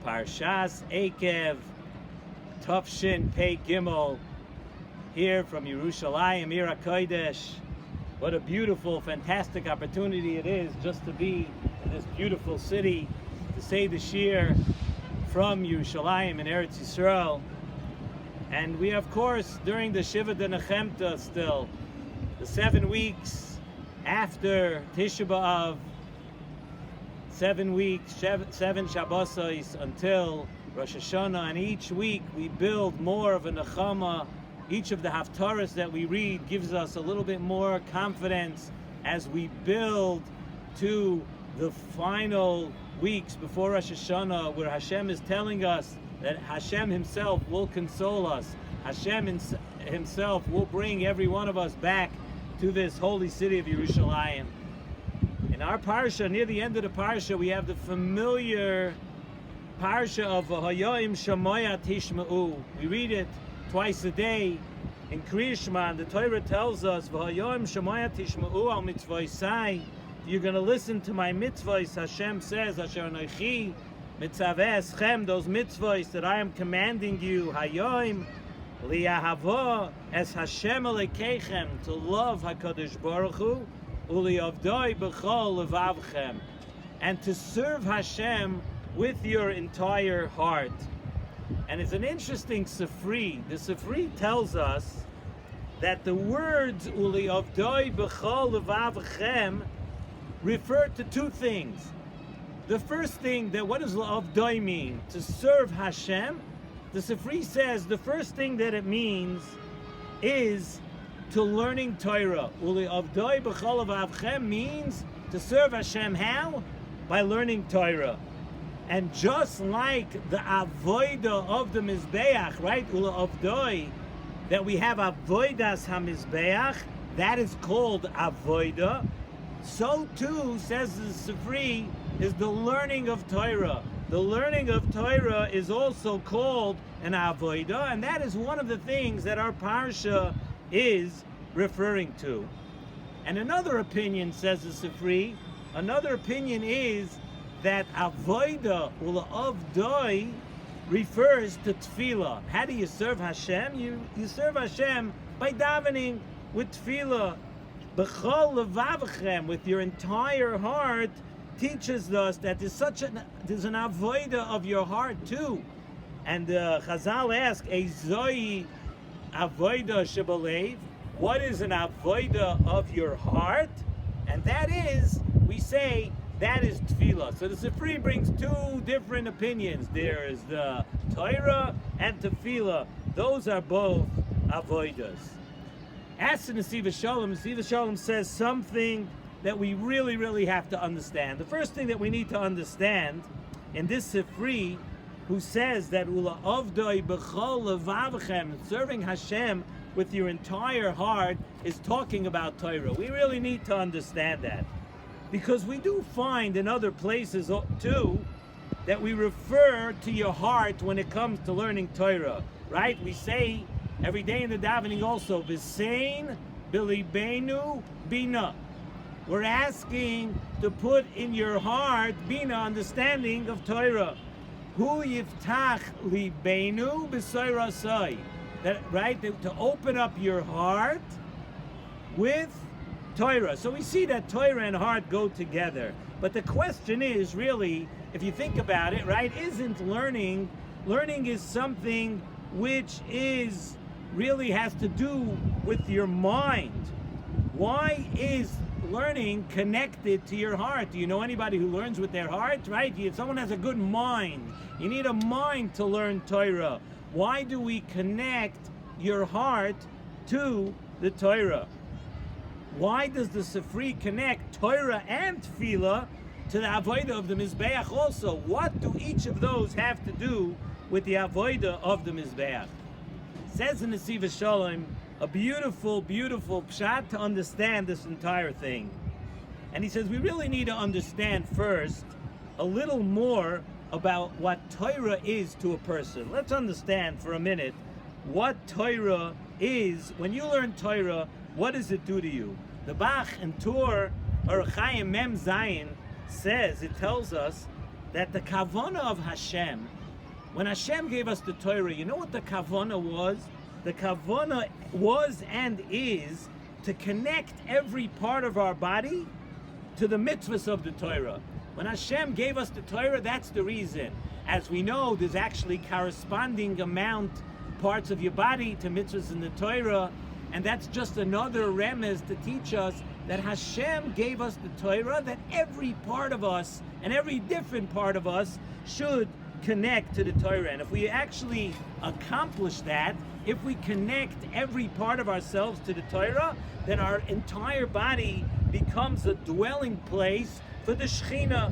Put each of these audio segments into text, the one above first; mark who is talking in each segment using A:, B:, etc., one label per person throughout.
A: Parshas Ekev, Tafshin Pei Gimel, here from Yerushalayim, Ir HaKodesh. What a beautiful, fantastic opportunity it is just to be in this beautiful city, to say the Shir from Yerushalayim in Eretz Yisrael. And we, of course, during the Shiva de Nechemta still, the 7 weeks after Tisha B'Av, 7 weeks, 7 Shabbosos until Rosh Hashanah, and each week we build more of a nechama. Each of the haftarahs that we read gives us a little bit more confidence as we build to the final weeks before Rosh Hashanah, where Hashem is telling us that Hashem Himself will console us. Hashem Himself will bring every one of us back to this holy city of Yerushalayim. In our parsha, near the end of the parsha, we have the familiar parsha of V'hayoim Shamoya Tishma'u. We read it twice a day in Kriya Shema, and the Torah tells us, V'hayoim Shamoya Tishma'u al mitzvosai. You're going to listen to my mitzvahs. Hashem says, Asher Anochi mitzaveh eschem, those mitzvahs that I am commanding you, Hayoim li'ahavo es Hashem Elokeichem, to love HaKadosh Baruch Hu, u'li'avdoi b'chol levavchem, and to serve Hashem with your entire heart. And it's an interesting Sifri. The Sifri tells us that the words u'li'avdoi b'chol levavchem refer to two things. The first thing, that what does la'avdoi mean? To serve Hashem. The Sifri says the first thing that it means is to learning Torah. Uli avdoi b'chol avchem means to serve Hashem. How? By learning Torah. And just like the avoida of the Mizbeach, right? Uli avdoi, that we have avoidas hamizbeach, that is called avoida. So too, says the Sifri, is the learning of Torah. The learning of Torah is also called an avodah, and that is one of the things that our parsha is referring to. And another opinion, says the Sifri, another opinion is that avodah, ula avdoi, refers to tefillah. How do you serve Hashem? You serve Hashem by davening with tefillah. B'chol levavchem, with your entire heart, teaches us that there's an avodah of your heart too. And Chazal ask, Ezoi avodah shebalev, what is an avodah of your heart? And that is, we say, that is tefillah. So the Sifri brings two different opinions. There is the Torah and tefillah. Those are both avodas. As to Nesivos Shalom says something that we really have to understand. The first thing that we need to understand in this Sifri, who says that Ula Avdoi B'chol Levavchem, serving Hashem with your entire heart, is talking about Torah. We really need to understand that, because we do find in other places too that we refer to your heart when it comes to learning Torah, right? We say every day in the davening also, V'sein B'libeinu Bina. We're asking to put in your heart Bina, understanding of Torah. Hu yiftach libeinu b'soirasai. That, right? To open up your heart with Torah. So we see that Torah and heart go together. But the question is really, if you think about it, right, isn't learning is something which is really has to do with your mind. Why is learning connected to your heart? Do you know anybody who learns with their heart, right? If someone has a good mind, you need a mind to learn Torah. Why do we connect your heart to the Torah? Why does the Sifri connect Torah and Tefillah to the avodah of the Mizbeach also? What do each of those have to do with the avodah of the Mizbeach? Says in Nesivos Shalom, a beautiful pshat to understand this entire thing. And he says we really need to understand first a little more about what Torah is to a person. Let's understand for a minute what Torah is. When you learn Torah, what does it do to you? The Bach and Tur, or Chaim Mem Zayin, says, it tells us that the kavanah of Hashem, when Hashem gave us the Torah, you know what the kavanah was? The kavanah was and is to connect every part of our body to the mitzvahs of the Torah. When Hashem gave us the Torah, that's the reason. As we know, there's actually corresponding amount parts of your body to mitzvahs in the Torah, and that's just another remez to teach us that Hashem gave us the Torah, that every part of us and every different part of us should connect to the Torah. And if we actually accomplish that, if we connect every part of ourselves to the Torah, then our entire body becomes a dwelling place for the Shekhinah.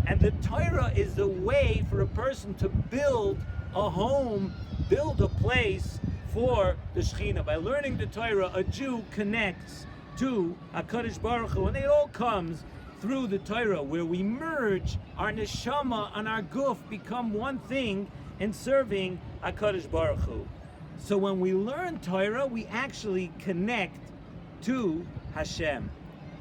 A: And the Torah is the way for a person to build a home, build a place for the Shekhinah. By learning the Torah, a Jew connects to HaKadosh Baruch Hu, and it all comes through the Torah, where we merge our neshama and our guf, become one thing in serving HaKadosh Baruch Hu. So when we learn Torah, we actually connect to Hashem.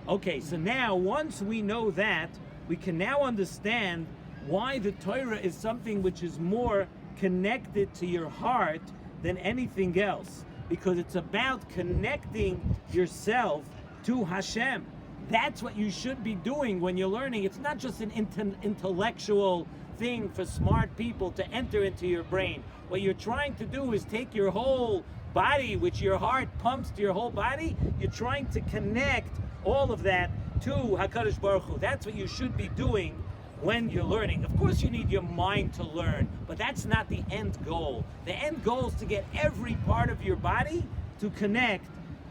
A: Okay, so now once we know that, we can now understand why the Torah is something which is more connected to your heart than anything else, because it's about connecting yourself to Hashem. That's what you should be doing when you're learning. It's not just an intellectual thing for smart people to enter into your brain. What you're trying to do is take your whole body, which your heart pumps to your whole body, you're trying to connect all of that to HaKadosh Baruch Hu. That's what you should be doing when you're learning. Of course you need your mind to learn, but that's not the end goal. The end goal is to get every part of your body to connect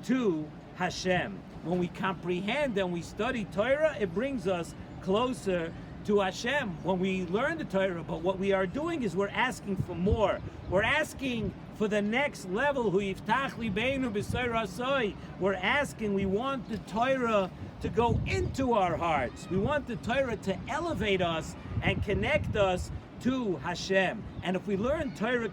A: to Hashem. When we comprehend and we study Torah, it brings us closer to Hashem when we learn the Torah. But what we are doing is we're asking for more. We're asking for the next level. Hu yiftach libeinu b'sor asoi. We're asking, we want the Torah to go into our hearts. We want the Torah to elevate us and connect us to Hashem. And if we learn Torah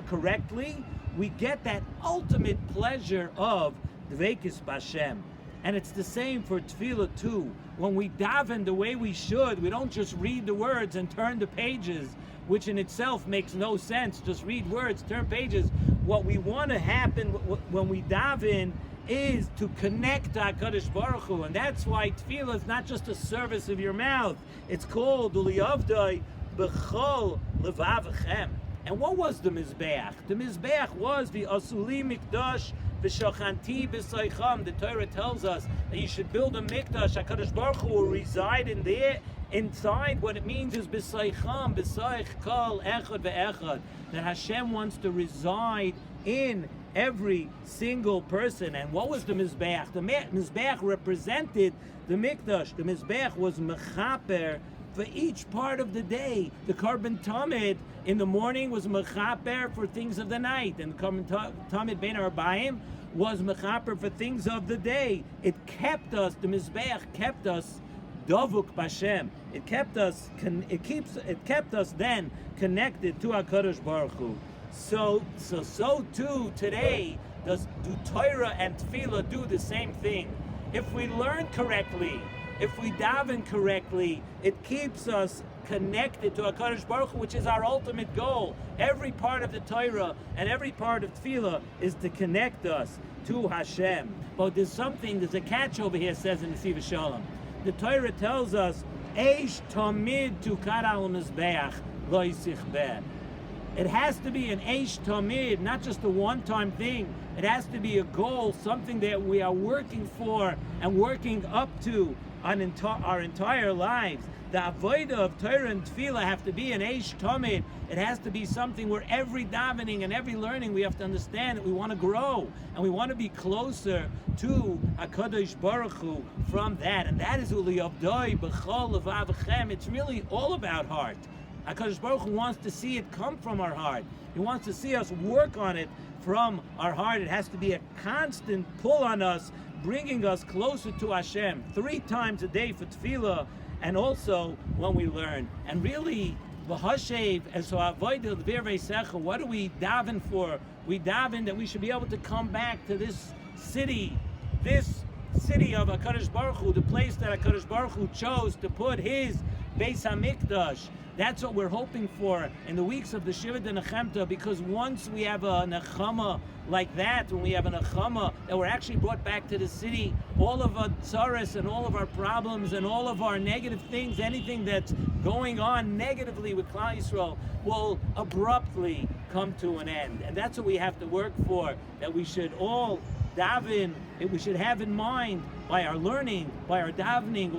A: correctly, we get that ultimate pleasure of Dveikis B'Hashem. And it's the same for tefillah too. When we daven the way we should, we don't just read the words and turn the pages, which in itself makes no sense. Just read words, turn pages. What we want to happen when we daven is to connect to HaKadosh Baruch Hu. And that's why tefillah is not just a service of your mouth. It's called Uliyavdai B'chol Levavachem. And what was the Mizbeach? The Mizbeach was the Asuli Mikdash V'shachanti B'saycham. The Torah tells us that you should build a Mikdash. HaKadosh Baruch Hu will reside in there. Inside, what it means is B'saycham, B'saych Kol Echad Ve'echad. That Hashem wants to reside in every single person. And what was the Mizbeach? The Mizbeach represented the Mikdash. The Mizbeach was Mechaper for each part of the day. The Korban Tamid in the morning was Mechaper for things of the night, and the Korban Tamid Bein Arbaim was Mechaper for things of the day. It kept us, the Mizbeach kept us Dovuk B'Hashem. It kept us then connected to HaKadosh Baruch Hu. So too today do Torah and Tefillah do the same thing. If we learn correctly, if we daven correctly, it keeps us connected to HaKadosh Baruch Hu, which is our ultimate goal. Every part of the Torah and every part of Tefillah is to connect us to Hashem. But there's a catch over here, says in Nesivos Shalom. The Torah tells us, Eish Tamid Tukar al Mizbeach Lo Yisich Beh. It has to be an Eish Tamid, not just a one-time thing. It has to be a goal, something that we are working for and working up to on our entire lives. The avodah of Torah and Tefillah have to be an Eish Tamid. It has to be something where every davening and every learning we have to understand that we want to grow and we want to be closer to HaKadosh Baruch Hu from that. And that is Uli Avdoi B'chol Levavachem. It's really all about heart. HaKadosh Baruch Hu wants to see it come from our heart. He wants to see us work on it from our heart. It has to be a constant pull on us, bringing us closer to Hashem 3 times a day for tefillah, and also when we learn. And really, v'hashev and so avodah l'virvei sechel. What do we daven for? We daven that we should be able to come back to this city of HaKadosh Baruch Hu, the place that HaKadosh Baruch Hu chose to put His Beis HaMikdash. That's what we're hoping for in the weeks of the Shiva Nechemta, because once we have a Nechama like that, when we have a Nechama that we're actually brought back to the city, all of our tzaras and all of our problems and all of our negative things, anything that's going on negatively with Klal Yisrael will abruptly come to an end. And that's what we have to work for, that we should all daven, we should have in mind by our learning, by our davening,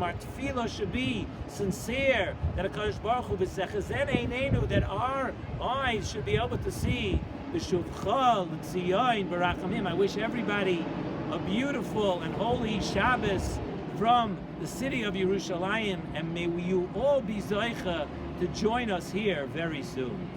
A: our tefillah should be sincere, that HaKadosh Baruch Hu that our eyes should be able to see the Shuvcha, the Tzion, Barachamim. I wish everybody a beautiful and holy Shabbos from the city of Yerushalayim, and may you all be zoicha to join us here very soon.